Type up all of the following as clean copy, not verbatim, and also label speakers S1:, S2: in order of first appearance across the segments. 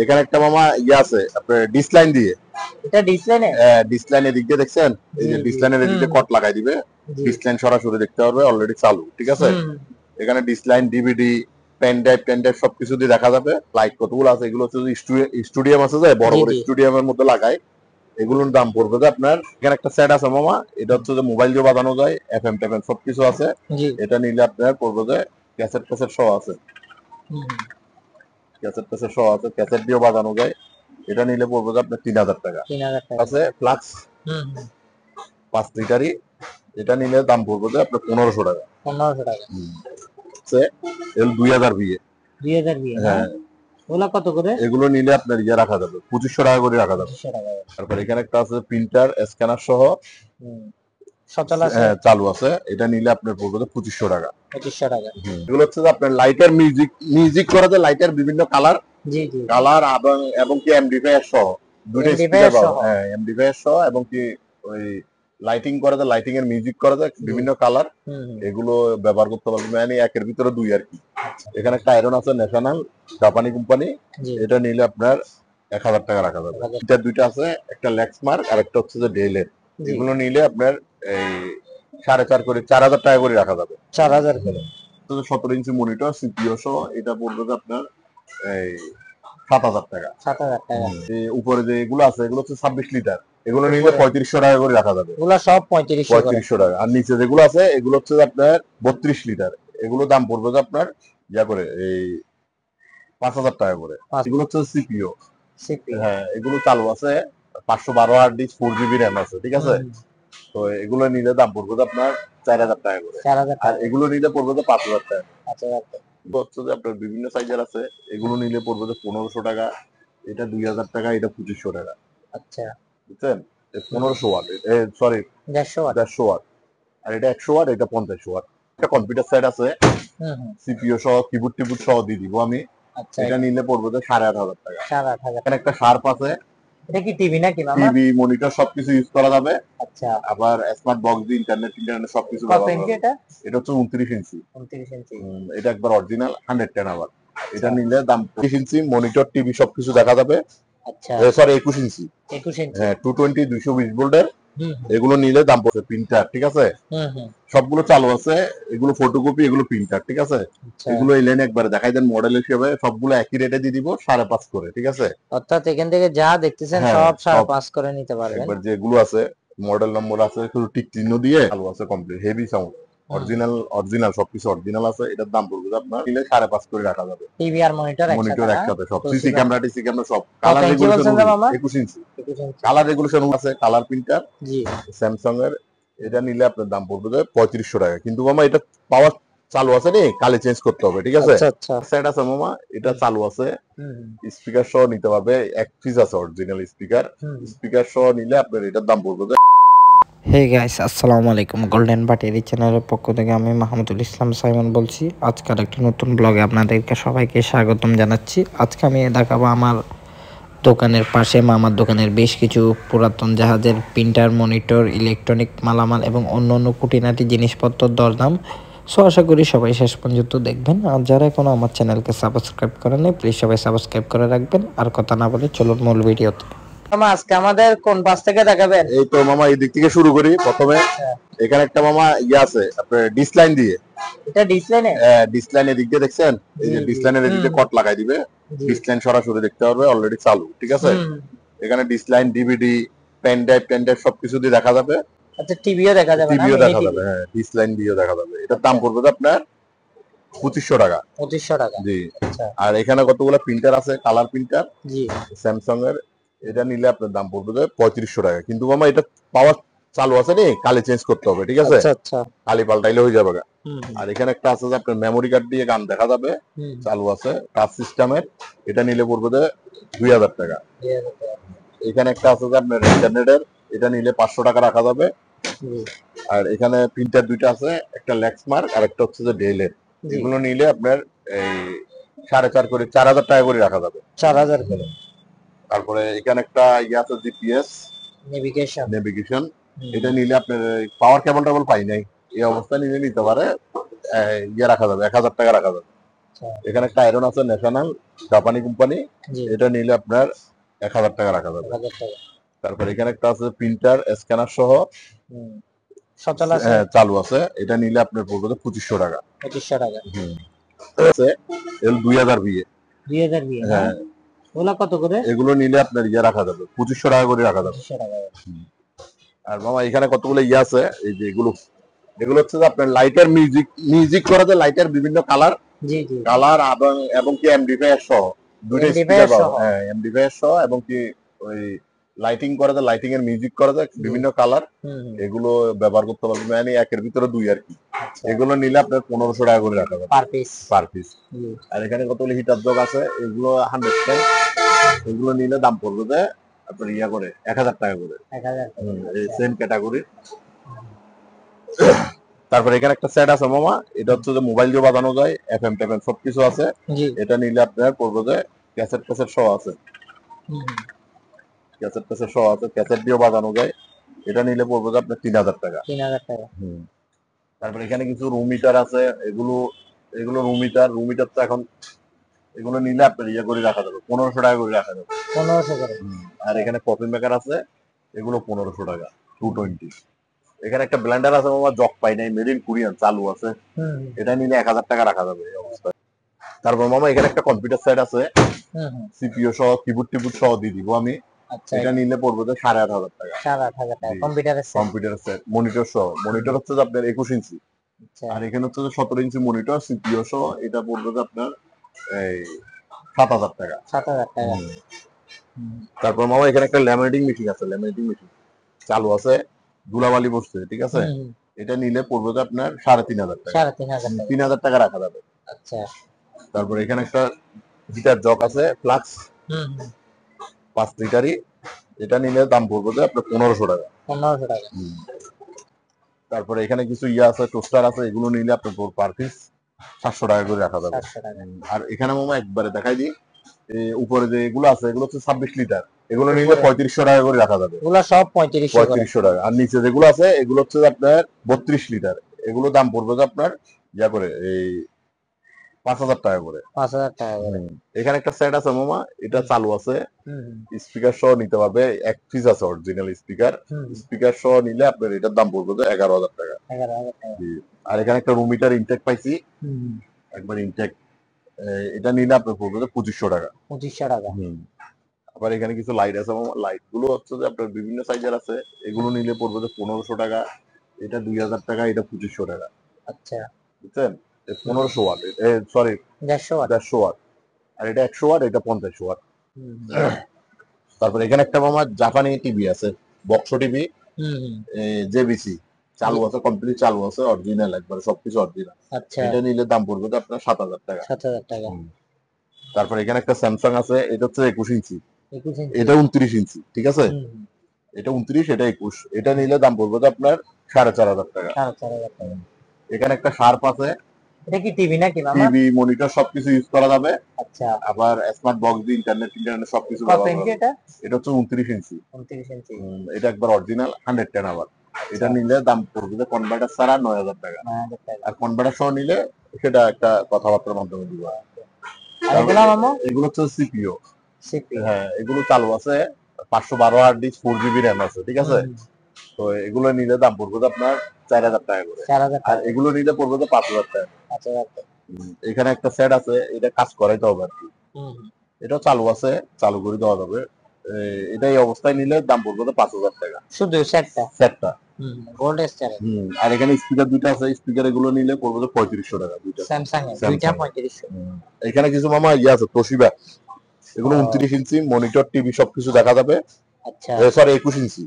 S1: এখানে একটা মামা ইয়ে আছে আপনার ডিসলাইন দিয়ে,
S2: এটা ডিসলাইনে
S1: ডিসলাইন এদিক দিয়ে দেখছেন, এই যে ডিসলাইনের এদিক দিয়ে কট লাগাই দিবে, ডিসলাইন সরাসরি দেখতে পারবে, অলরেডি চালু, ঠিক আছে। এখানে ডিসলাইন, ডিভিডি, পেন ড্রাইভ সবকিছু দিয়ে দেখা যাবে। লাইট কতগুলো আছে, এগুলো হচ্ছে স্টুডিয়াম আছে, যে বড় বড় স্টুডিয়ামের মধ্যে লাগায়, এগুলোর দাম পড়বে যে আপনার, এখানে একটা সেট আছে মামা, এটা হচ্ছে যে মোবাইল দিয়ে বাজানো যায়, এফএম টেফএম সবকিছু আছে। এটা নিলে আপনার পড়বে যে ক্যাসেট ক্যাসেট সহ আছে, ক্যাসেট ক্যাসেট সহ আছে, ক্যাসেট দিয়েও বাজানো যায়। এটা নিলে পড়বে যে আপনার 3000 টাকা আছে। ফ্লাক্স 5 লিটারই, এটা নিলে দাম পড়বে যে আপনার 1500 টাকা।
S2: 1500 টাকা
S1: এল 2000 বিয়ে,
S2: 2000 বিয়ে, হ্যাঁ। ওগুলা কত করে?
S1: এগুলো নিলে আপনার ইয়ে রাখা যাবে 2500 টাকা করে রাখা যাবে। তারপর এখানে একটা আছে প্রিন্টার স্ক্যানার সহ, চালু আছে, এটা নিলে আপনার পড়বে 2500 টাকা। 2500 টাকা। এগুলো হচ্ছে আপনার লাইটার, মিউজিক করা যায়, লাইটার বিভিন্ন কালার, কালার এবং কি এমডিফায়ার সহ, দুটো স্পিকার পাওয়া, হ্যাঁ এমডিফায়ার সহ, এবং কি ওই লাইটিং করা যায়, লাইটিং এর মিউজিক করা যায় বিভিন্ন কালার, এগুলো ব্যবহার করতে পারবেন, মানে একের ভিতরে দুই আর কি। এখানে একটা আয়রন আছে ন্যাশনাল, জাপানি কোম্পানি, এটা নিলে আপনার 1000 টাকা রাখা যাবে। এটা দুইটা আছে, একটা লেক্সমার্ক আর একটা হচ্ছে যে ডেলের, এগুলো নিলে আপনার এই 4.5 করে 4000 টাকা করে রাখা যাবে। 4000 করে। 17 ইঞ্চি মনিটর, সিপিইউ সহ, এটা পড়বে আপনার এই 7000 টাকা। 7000 টাকা। উপরে যে এগুলো আছে, এগুলো হচ্ছে 26 লিটার, এগুলো নিলে 3500 টাকা করে রাখা যাবে। এগুলো সব 3500 টাকা। আর নিচে যেগুলো আছে, এগুলো হচ্ছে আপনার 32 লিটার, এগুলো দাম পড়বে যে আপনার ইয়া করে এই 5000 টাকা করে। এগুলো হচ্ছে সিপিইউ, হ্যাঁ এগুলো চালু আছে, 512 হার্ড ডিস্ক, 4 জিবি র্যাম আছে, ঠিক আছে। তো এগুলো নিলে দাম পড়বে যে আপনার 4000 টাকা করে। আর এগুলো নিলে পড়বে যে 5000 টাকা। 5000 টাকা। হচ্ছে যে আপনার বিভিন্ন সাইজের আছে, এগুলো নিলে পড়বে যে 1500 টাকা, এটা 2000 টাকা, এটা 2500 টাকা। আচ্ছা, বুঝছেন? 1500 ওয়াট, সরি 150 ওয়াট, আর এটা 100 ওয়াট, এটা 50 ওয়াট। একটা কম্পিউটার সেট আছে, সিপিইউ সহ, কিবোর্ড টিবোর্ড সহ দিয়ে দিব আমি। এটা নিলে পড়বে যে 8500 টাকা। 8500। এখানে একটা শার্প আছে, এটা কি টিভি নাকি মামা? টিভি, মনিটর সবকিছু ইউজ করা যাবে। আচ্ছা, আবার স্মার্ট বক্স দিয়ে ইন্টারনেট সবকিছু ব্যবহার করা যাবে। এটা হচ্ছে 29 ইঞ্চি। 29 ইঞ্চি, এটা একবার অরিজিনাল 110 আবার। এটা নিলে দাম 25 ইঞ্চি মনিটর, টিভি সবকিছু দেখা যাবে। আচ্ছা, সরি 21 ইঞ্চি। 21 ইঞ্চি, হ্যাঁ 220 220 ভোল্টের, এগুলো নিলে দাম পড়বে। প্রিন্টার, ঠিক আছে, সবগুলো চালু আছে, এগুলো ফটোকপি, এগুলো প্রিন্টার, ঠিক আছে। এগুলো এই লাইনে একবার দেখাই দেন, মডেল হিসেবে সবগুলো একই রেটে দিয়ে দিব, 5.5 করে, ঠিক আছে। অর্থাৎ এখান থেকে যা দেখতেছেন সব 5.5 করে নিতে পারবেন। একবার যেগুলো আছে মডেল নম্বর আছে, শুধু টিক চিহ্ন দিয়ে চালু আছে, কমপ্লিট হেভি সাউন্ড, অরিজিনাল সবকিছু অরিজিনাল আছে। এটার দাম পড়বে আপনার নিলে 5.5 করে রাখা যাবে। টিভি আর মনিটর একসাথে সব, সিসি ক্যামেরা, টিসি ক্যামেরা সব। কালার রেগুলেশন 21 ইঞ্চি, কালার রেগুলেশন আছে, কালার প্রিন্টার, জি স্যামসাং এর। এটা নিলে আপনার দাম পড়বে 3500 টাকা। কিন্তু মামা এটা পাওয়ার চালু আছে নি, কালে চেঞ্জ করতে হবে, ঠিক আছে। সেট আছে মামা, এটা চালু আছে, স্পিকার সহ নিতে পারবে, এক পিস আছে অরিজিনাল স্পিকার, স্পিকার সহ নিলে আপনার এটার দাম পড়বে।
S3: হে গাইস, আসসালামু আলাইকুম। গোল্ডেন বাটির চ্যানেলের পক্ষ থেকে আমি মাহমুদুল ইসলাম সাইমন বলছি। আজকের একটা নতুন ব্লগে আপনাদেরকে সবাইকে স্বাগতম জানাচ্ছি। আজকে আমি দেখাবো আমার দোকানের পাশে মামার দোকানের বেশ কিছু পুরাতন জাহাজের প্রিন্টার, মনিটর, ইলেকট্রনিক মালামাল এবং অন্য খুঁটিনাটি জিনিসপত্রের দরদাম। সো আশা করি সবাই শেষ পর্যন্ত দেখবেন। আর যারা এখনো আমার চ্যানেলকে সাবস্ক্রাইব করেন প্লিজ সবাই সাবস্ক্রাইব করে রাখবেন। আর কথা না বলে চলুন মূল ভিডিওতে।
S2: মামা আজকে আমাদের কোন পাশ থেকে দেখাবেন?
S1: এই তো মামা এই দিক থেকে শুরু করি। প্রথমে এখানে একটা মামা ইয়ে আছে আপনার ডিসলাইন দিয়ে,
S2: এটা ডিসলাইনে,
S1: ডিসলাইন এদিক দিয়ে দেখছেন, এই যে ডিসলাইনের এদিকে কট লাগাই দিবে, ডিসলাইন সরাসরি দেখতে পারবে, অলরেডি চালু, ঠিক আছে। এখানে ডিসলাইন, ডিভিডি, পেন ড্রাইভ সবকিছু দিয়ে দেখা যাবে।
S2: আচ্ছা, টিভিও দেখা যাবে,
S1: টিভিও দেখা যাবে, হ্যাঁ ডিসলাইন দিয়েও দেখা যাবে। এটার দাম পড়বে আপনার 2500 টাকা। 2500 টাকা, জি। আর এখানে কতগুলো প্রিন্টার আছে, কালার প্রিন্টার, জি স্যামসাং এর, এটা নিলে আপনার দাম পড়বে 3500 টাকা। কিন্তু মামা এটা পাওয়ার চালু আছে নি, কালে চেঞ্জ করতে হবে, ঠিক আছে। আচ্ছা, কালি পাল্টাইলে হয়ে যাবে। আর এখানে একটা আছে যে আপনার মেমোরি কার্ড দিয়ে গান দেখা যাবে, চালু আছে, টাচ সিস্টেমের, এটা নিলে পড়বে 2000 টাকা। এখানে একটা আছে যে আপনার ইন্টারনেটের, এটা নিলে 500 টাকা রাখা যাবে। আর এখানে প্রিন্টার দুইটা আছে, একটা লেক্সমার্ক আর একটা হচ্ছে যে ডেলের, এগুলো নিলে আপনার এই 4.5 করে 4000 টাকা করে রাখা যাবে। 4000 করে। তারপরে এখানে একটা ইয়ে আছে জিপিএস, নেভিগেশন, এটা নিলে আপনার পাওয়ার কেবল পাই নাই, এই অবস্থা নিলে নিতে পারে, ইয়ে রাখা যাবে 1000 টাকা রাখা যাবে। এখানে একটা আয়রন আছে ন্যাশনাল জাপানি কোম্পানি,
S2: জি
S1: এটা নিলে আপনার 1000 টাকা রাখা যাবে।
S2: 1000 টাকা।
S1: তারপর এখানে একটা আছে প্রিন্টার স্ক্যানার সহ,
S2: সচল আছে,
S1: হ্যাঁ চালু আছে, এটা নিলে আপনার পড়বে 2500 টাকা।
S2: 2500 টাকা।
S1: আছে এল 2000 বিএ,
S2: 2000 বিয়ে,
S1: হ্যাঁ
S2: ওগুলা কত করে?
S1: এগুলো নিলে আপনার ইয়ে রাখা যাবে 2500 টাকা করে রাখা যাবে।
S2: 2500 টাকা।
S1: আর মামা এখানে কতগুলো ইয়ে আছে, এই যে এগুলো হচ্ছে যে আপনার লাইটের মিউজিক করা যায়, লাইটের বিভিন্ন কালার,
S2: জি জি
S1: কালার এবং কি এমডিফায়ার সহ দুটো স্পিকার পাওয়া, হ্যাঁ এমডিফায়ার সহ এবং কি ওই লাইটিং করা যায়, লাইটিং এর মিউজিক করা যায় বিভিন্ন কালার, এগুলো ব্যবহার করতে পারবেন, মানে একের ভিতরে দুই আর কি। এগুলো নিলে আপনার 1500 টাকা করে রাখা যাবে পার পিস। আর এখানে কতগুলো হিটার জগ আছে, এগুলো 110, এগুলো নিলে দাম পড়বে যে আপনার ইয়া করে 1000 টাকা করে,
S2: 1000
S1: এই সেম ক্যাটাগরি। তারপরে এখানে একটা সেট আছে মামা, এটা হচ্ছে যে মোবাইল দিয়ে বাজানো যায়, এফএম টেফএম সবকিছু আছে, এটা নিলে আপনার পড়বে যে ক্যাসেট সহ আছে, ক্যাসেট সহ আছে, ক্যাসেট দিয়েও বাজানো যায়, এটা নিলে পড়বে যে আপনার 3000 টাকা।
S2: 3000 টাকা।
S1: তারপরে এখানে কিছু রুম মিটার আছে, এগুলো রুম মিটার তো এখন এগুলো নিলে আপনার ইয়ে করে রাখা যাবে 1500 টাকা করে রাখা যাবে,
S2: 1500 করে।
S1: আর এখানে কফি মেকার আছে, এগুলো 1500 টাকা 220। এখানে একটা ব্লেন্ডার আছে মামা, জক পাই নাই, মেড ইন কোরিয়ান, চালু আছে, এটা নিলে 1000 টাকা রাখা যাবে এই অবস্থায়। তারপর মামা এখানে একটা কম্পিউটার সেট আছে, সিপিইউ সহ কিবোর্ড টিবোর্ড সহ দিয়ে দিব আমি, এটা নিলে পড়বে 8500 টাকা।
S2: 8500 টাকা
S1: কম্পিউটার সেট, মনিটর সহ, মনিটর হচ্ছে আপনার 21 ইঞ্চি, আর এখানে হচ্ছে 17 ইঞ্চি মনিটর সিপিইউ সহ, এটা পড়বে আপনার এই 7000 টাকা।
S2: 7000 টাকা।
S1: তারপর মামা এখানে একটা ল্যামিনেটিং মেশিন আছে, ল্যামিনেটিং মেশিন চালু আছে, ধুলাবালি বসছে, ঠিক আছে, এটা নিলে পড়বে আপনার 3500 টাকা, 3000 টাকা রাখা যাবে।
S2: আচ্ছা।
S1: তারপর এখানে একটা হিটার জগ আছে ফ্লাক্স, 5 লিটারই, এটা নিলে দাম পড়বে আপনার 1500 টাকা।
S2: 1500 টাকা।
S1: তারপরে এখানে কিছু ইয়া আছে, টোস্টার আছে, এগুলো নিলে আপনার পার পিস 700 টাকা করে রাখা যাবে। আর এখানে মামা একবারে দেখাই দিই, উপরে যে এগুলো আছে, এগুলো হচ্ছে 26 লিটার, এগুলো নিলে 3500 টাকা করে রাখা যাবে,
S2: এগুলো সব 3500
S1: টাকা। আর নিচে যেগুলো আছে, এগুলো হচ্ছে আপনার 32 লিটার, এগুলো দাম পড়বে আপনার ইয়া করে এই 5000 টাকা করে।
S2: 5000 টাকা করে।
S1: এখানে একটা সেট আছে মামা, এটা চালু আছে, স্পিকার সহ নিতে পারবে, এক পিস আছে অরিজিনাল স্পিকার, স্পিকার সহ নিলে আপনার এটার দাম পড়বে 11000 টাকা।
S2: 11000 টাকা।
S1: আর এখানে একটা রুম মিটার ইনটেক পাইছি, একবার ইনটেক, এটা নিলে আপনার পড়বে 2500 টাকা।
S2: 2500 টাকা।
S1: আবার এখানে কিছু লাইট আছে, লাইট গুলো হচ্ছে যে আপনার বিভিন্ন সাইজের আছে, এগুলো নিলে পড়বে 1500 টাকা, এটা 2000 টাকা, এটা 2500 টাকা।
S2: আচ্ছা,
S1: বুঝছেন, 1500 ওয়াট, সরি 150 ওয়াট, আর এটা 100 ওয়াট, এটা 50 ওয়াট। তারপর এখানে একটা মামা জাপানি টিভি আছে, বক্স টিভি, জেবিসি চালু আছে, কমপ্লিট চালু আছে, অরিজিনাল একবার সবকিছু অরিজিনাল।
S2: আচ্ছা,
S1: এটা নিলে দাম পড়বে আপনার 7000 টাকা।
S2: 7000 টাকা।
S1: তারপর এখানে একটা স্যামসাং আছে, এটা হচ্ছে 21 ইঞ্চি, এটা 29 ইঞ্চি, ঠিক আছে, এটা 29, এটা 21, এটা নিলে দাম পড়বে আপনার 4500 টাকা।
S2: 4500 টাকা।
S1: এখানে একটা শার্প আছে,
S2: এটা কি টিভি নাকি মামা?
S1: টিভি মনিটর সবকিছু ইউজ করা যাবে।
S2: আচ্ছা,
S1: আবার স্মার্ট বক্স দিয়ে ইন্টারনেট সবকিছু ব্যবহার করা যাবে। এটা হচ্ছে 29 ইঞ্চি,
S2: 29 ইঞ্চি,
S1: এটা একবার অরিজিনাল 110 আবার, এটা নিলে দাম পড়বে কনভার্টার ছাড়া 9000 টাকা। আর কনভার্টার সহ নিলে সেটা একটা কথাবার্তার মাধ্যমে দিব।
S2: আর এগুলো মামা?
S1: এগুলো হচ্ছে সিপিইউ, হ্যাঁ এগুলো চালু আছে, 512 হার্ড ডিস্ক, 4 GB র্যাম আছে, ঠিক আছে, তো এগুলো নিলে দাম পড়বে আপনার 4000 টাকা করে। আর এগুলো নিলে পড়বে 5000 টাকা। এখানে একটা সেট আছে, এটা কাজ করাইতে হবে আর কি, এটা চালু আছে, চালু করে দেওয়া যাবে, এটাই অবস্থায় নিলে দাম পড়বে 5000 টাকা
S2: শুধু সেটটা।
S1: আর এখানে স্পিকার দুইটা আছে, স্পিকার এগুলো নিলে পড়বে 3500 টাকা দুইটা,
S2: স্যামসাং এর দুইটা 3500।
S1: এখানে কিছু মামা ইয়ে আছে, তোশিবা, এগুলো 29 ইঞ্চি, মনিটর টিভি সবকিছু দেখা যাবে।
S2: আচ্ছা,
S1: সরি 21 ইঞ্চি,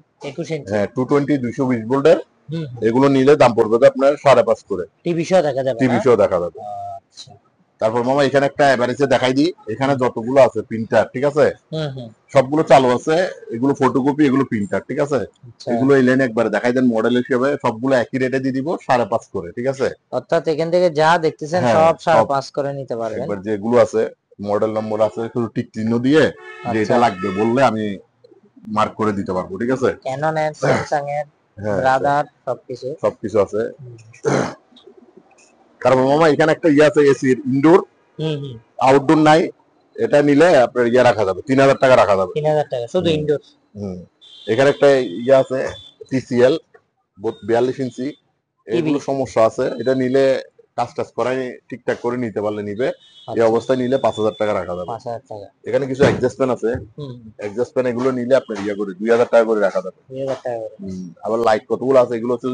S1: হ্যাঁ 220 220 ভোল্টের, এগুলো নিলে দাম পড়বে আপনার 5.5 করে, টিভি সহ দেখা যাবে। আচ্ছা, তারপর মামা এখানে একটা এভারেজে দেখাই দিই, এখানে যতগুলো আছে প্রিন্টার, ঠিক আছে, সবগুলো চালু আছে, এগুলো ফটোকপি, এগুলো প্রিন্টার, ঠিক আছে, এগুলো এই লাইনে একবার দেখাই দেন, মডেল হিসেবে সবগুলো একই রেটে দিয়ে দিব 5.5 করে, ঠিক আছে,
S2: অর্থাৎ এখান থেকে যা দেখতেছেন সব 5.5 করে নিতে পারবেন।
S1: একবার যেগুলো আছে মডেল নম্বর আছে, শুধু টিক চিহ্ন দিয়ে যে এটা লাগবে বললে আমি মার্ক করে দিতে পারবো, ঠিক আছে,
S2: ক্যানন এর, স্যামসাং এর, ব্রাদার সবকিছু আছে।
S1: তারপর মামা এখানে একটা ইয়ে আছে, এসি ইনডোর, আউটডোর নাই, এটা নিলে আপনার ইয়ে রাখা যাবে 3000 টাকা রাখা যাবে।
S2: 3000 টাকা শুধু ইনডোর।
S1: এখানে একটা ইয়ে আছে TCL 42 ইঞ্চি, এগুলো সমস্যা আছে, এটা নিলে কাজ টাজ করাই ঠিকঠাক করে নিতে পারলে নিবে। এই অবস্থায় নিলে 5000 টাকা রাখা যাবে।
S2: 5000 টাকা।
S1: এখানে কিছু অ্যাডজাস্ট ফ্যান আছে, অ্যাডজাস্ট ফ্যান এগুলো নিলে আপনার ইয়ে করে 2000 টাকা করে রাখা যাবে।
S2: 2000 টাকা করে।
S1: আবার লাইট কতগুলো আছে, এগুলো হচ্ছে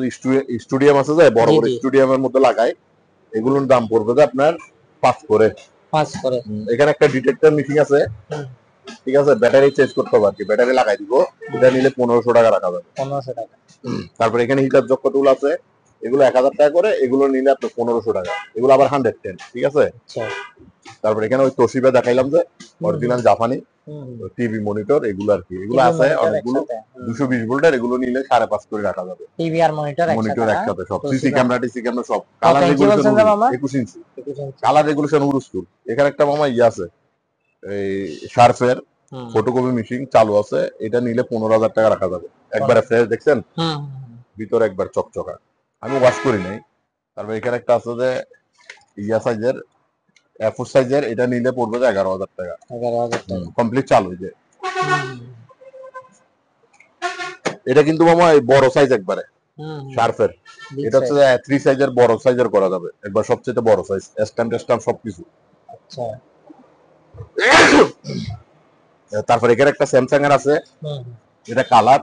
S1: স্টুডিয়াম আছে যে বড় বড় স্টুডিয়ামের মধ্যে লাগায়, এগুলোর দাম পড়বে যে আপনার 5 করে। এখানে একটা ডিটেক্টর মেশিন আছে, ঠিক আছে, ব্যাটারি চেঞ্জ করতে হবে আর কি, ব্যাটারি লাগাই দিব, এটা নিলে 1500 টাকা রাখা যাবে।
S2: 1500 টাকা।
S1: তারপর এখানে হিটার জক কতগুলো আছে, এগুলো 1000 টাকা করে, এগুলো নিলে আপনার 1500 টাকা, এগুলো আবার 110, ঠিক আছে। তারপর এখানে ওই তোশিবা দেখাইলাম যে অরিজিনাল জাপানি টিভি মনিটর, এগুলো আর কি, এগুলো আছে অনেকগুলো 220 ভোল্টের, এগুলো নিলে 5.5 করে রাখা যাবে।
S2: টিভি আর মনিটর
S1: একসাথে সব, সিসি ক্যামেরা টিসি ক্যামেরা সব, কালার রেগুলেশন 21 ইঞ্চি, কালার রেগুলেশন উরুস্কুল। এখানে একটা মামা ইয়ে আছে, এই শার্পের ফটোকপি মেশিন চালু আছে, এটা নিলে 15000 টাকা রাখা যাবে। একবারে ফ্রেশ, দেখছেন ভিতরে একবার চকচকা, আমি ওয়াশ করি নাই। তারপর এখানে একটা আছে যে ইয়া সাইজের A4 সাইজের, এটা নিলে পড়বে 11000 টাকা।
S2: 11000 টাকা
S1: কমপ্লিট চালু। যে এটা কিন্তু মামা বড় সাইজ একবারে শার্পের, এটা হচ্ছে 3 সাইজের বড় সাইজের করা যাবে একবার, সবচেয়ে বড় সাইজ, স্ট্যান্ড সবকিছু। আচ্ছা। তারপর এখানে একটা স্যামসাং এর আছে, এটা কালার,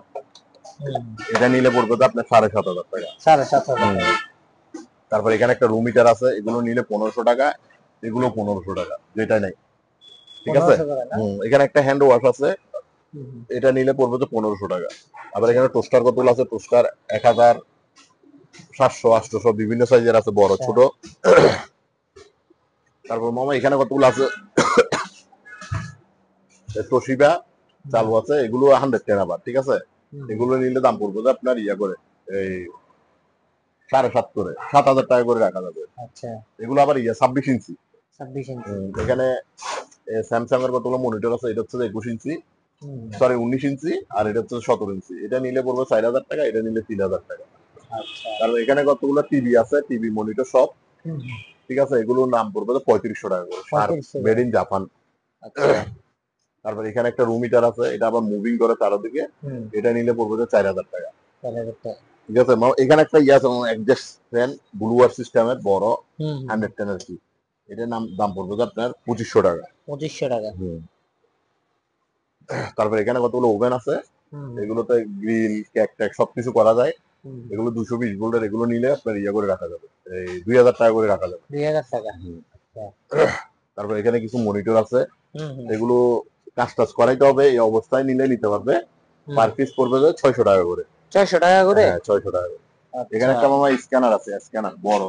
S1: এটা নিলে পড়বে তো আপনার 7500 টাকা। 7500। তারপর এখানে একটা রুম হিটার আছে, এগুলো নিলে 1500 টাকা, এগুলো 1500 টাকা, যেটা নাই, ঠিক আছে। এখানে একটা হ্যান্ড ওয়াশ আছে, এটা নিলে পড়বে তো 1500 টাকা। আবার এখানে টোস্টার কতগুলো আছে, টোস্টার 1000, 700, 800 বিভিন্ন সাইজের আছে, বড় ছোট। তারপর মামা এখানে কতগুলো আছে, তোশিবা চালু আছে, এগুলো 110 আবার, ঠিক আছে। এগুলো নিলে দাম পড়বে যে আপনার ইয়া করে এই 7.5 করে, 7000 টাকা করে রাখা যাবে। আচ্ছা। এগুলো আবার ইয়া 26 ইঞ্চি। এখানে স্যামসাং এর কতগুলো মনিটর আছে, এটা হচ্ছে 21 ইঞ্চি, সরি 19 ইঞ্চি, আর এটা হচ্ছে 17 ইঞ্চি, এটা নিলে পড়বে 4000 টাকা, এটা নিলে 3000 টাকা। আচ্ছা। তারপর এখানে কতগুলো টিভি আছে, টিভি মনিটর সব, ঠিক আছে, এগুলোর নাম পড়বে 3500 টাকা করে, মেড ইন জাপান। তারপর এখানে একটা রুম হিটার আছে, এটা আবার মুভিং করে চারদিকে, এটা নিলে পড়বে 4000 টাকা। ঠিক আছে। এখানে একটা ইয়ে আছে অ্যাডজাস্ট ফ্যান ব্লুয়ার সিস্টেমের বড় 110 আর কি, এটার দাম পড়বে আপনার 2500 টাকা। 2500 টাকা। তারপর এখানে কতগুলো ওভেন আছে, এগুলোতে গ্রিল কেক টেক সবকিছু করা যায়, এগুলো 220 ভোল্টের, এগুলো নিলে আপনার ইয়ে করে রাখা যাবে, এই 2000 টাকা করে রাখা যাবে। 2000 টাকা। তারপর এখানে কিছু মনিটর আছে, এগুলো কাজ টাজ করাইতে হবে, এই অবস্থায় নিলে নিতে পারবে, পার পিস পড়বে 600 টাকা করে। 600 টাকা করে? হ্যাঁ 600 টাকা করে। এখানে একটা মামা স্ক্যানার আছে, স্ক্যানার বড়,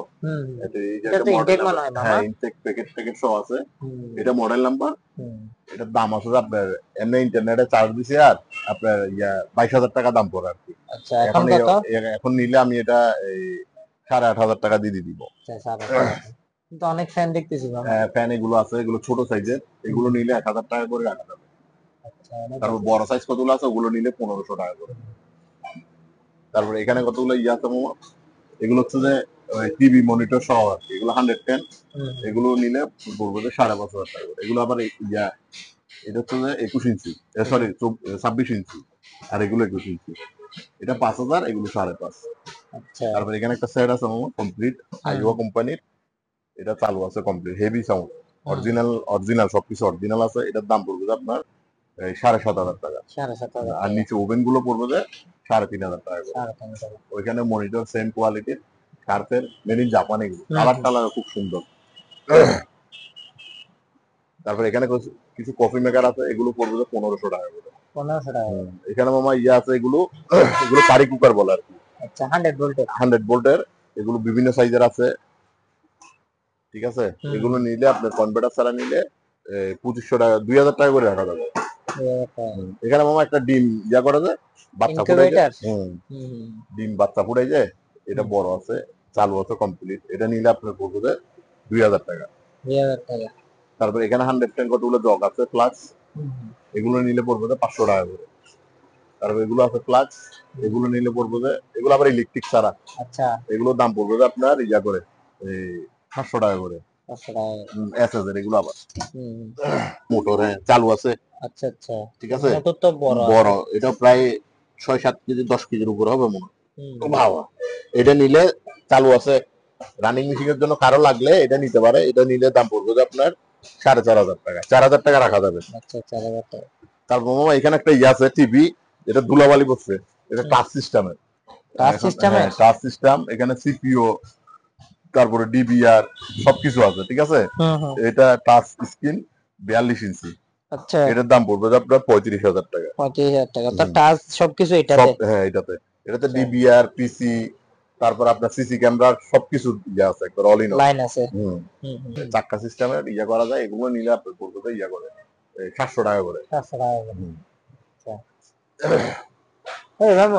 S1: এটা তো ইনটেক মনে হয় না? হ্যাঁ ইনটেক প্যাকেট সহ আছে, এটা মডেল নাম্বার, এটার দাম আছে আপনার এমনি ইন্টারনেটে চার্জ দিছি, আর আপনার ইয়া 22000 টাকা দাম পড়ে আর কি। আচ্ছা। এখন নিলে আমি এটা এই 8500 টাকা দিয়ে দিব।
S2: কিন্তু অনেক ফ্যান দেখতেছি না।
S1: হ্যাঁ ফ্যান এগুলো আছে, এগুলো ছোট সাইজের, এগুলো নিলে 1000 টাকা করে রাখা যাবে। আচ্ছা। তারপর বড় সাইজ কতগুলো আছে, ওগুলো নিলে 1500 টাকা করে। তারপর এখানে কতগুলো ইয়া আছে মামা, এগুলো হচ্ছে যে টিভি মনিটর সহ আর কি, এগুলো 110, এগুলো নিলে পড়বে 5500 টাকা করে। এগুলো আবার ইয়া, এটা হচ্ছে যে 21 ইঞ্চি, সরি 26 ইঞ্চি, আর এগুলো 21 ইঞ্চি, এটা 5000, এগুলো 5.5। আচ্ছা। তারপর এখানে একটা সেট আছে মামা কমপ্লিট, আইওয়া কোম্পানির, এটা চালু আছে কমপ্লিট, হেভি সাউন্ড, অরিজিনাল সবকিছু অরিজিনাল আছে, এটার দাম পড়বে আপনার 7500 টাকা। 7500। আর নিচে ওভেন গুলো পড়বে 3500 টাকা করে। ওইখানে মনিটর সেম কোয়ালিটির, শার্পের, মেড ইন জাপান, এগুলো কালার খুব সুন্দর। তারপর এখানে কিছু কফি মেকার আছে, এগুলো পড়বে 1500 টাকা করে। 1500 টাকা। এখানে মামা ইয়া আছে, এগুলো কারি কুকার বলে আর কি। আচ্ছা। 100 ভোল্টের, এগুলো বিভিন্ন সাইজের আছে, ঠিক আছে। এগুলো নিলে আপনার কনভার্টার ছাড়া নিলে 2500 টাকা, 2000 টাকা করে রাখা যাবে। এখানে মামা একটা ডিম ইয়া করা যায়, বাচ্চা ফুটাই যায়, ডিম বাচ্চা ফুটাই যায়, এটা বড় আছে, চালু আছে কমপ্লিট, এটা নিলে আপনার পড়বে 2000 টাকা। 2000 টাকা। তারপর এখানে 110 কতগুলো জগ আছে ফ্লাক্স, এগুলো নিলে পড়বে 500 টাকা করে। তারপর এগুলো আছে ফ্লাক্স, এগুলো নিলে পড়বে, এগুলো আবার ইলেকট্রিক ছাড়া। আচ্ছা। এগুলোর দাম পড়বে আপনার ইয়া করে এই 700 টাকা করে।
S2: 500 টাকা।
S1: এসএস এর এগুলো আবার মোটরে চালু আছে।
S2: আচ্ছা আচ্ছা,
S1: ঠিক আছে,
S2: মোটর তো বড়
S1: বড়, এটা প্রায় 6-7 কেজি 10 কেজির উপর হবে মনে হয়। বাবা, এটা নিলে চালু আছে, রানিং মেশিনের জন্য কারো লাগলে এটা নিতে পারে। এটা নিলে দাম পড়বে যে আপনার 4,500 টাকা, 4,000 টাকা রাখা যাবে।
S2: আচ্ছা, 4,000 টাকা।
S1: তারপর মামা এখানে একটা আছে টিভি, এটা ধুলাবালি করছে, এটা টাচ সিস্টেমের।
S2: টাচ সিস্টেমে?
S1: টাচ সিস্টেম, এখানে সিপিইউ, তারপরে ডিবিআর সবকিছু আছে। ঠিক আছে, এটা টাচ স্ক্রিন, 42 ইঞ্চি।
S2: আচ্ছা,
S1: এটার দাম পড়বে যে আপনার 35,000 টাকা।
S2: 35,000 টাকা। তো টাচ সবকিছু এটাতে?
S1: হ্যাঁ, এটাতে ডিবিআর, পিসি, তারপর আপনার সিসি ক্যামেরা সবকিছু আছে, একবার অল ইন
S2: লাইন আছে।
S1: চাক্কা সিস্টেমের করা যায়। এগুলো নিলে আপনার পড়বে করে 700 টাকা করে।
S2: 700 টাকা করে। আচ্ছা। এই বাবু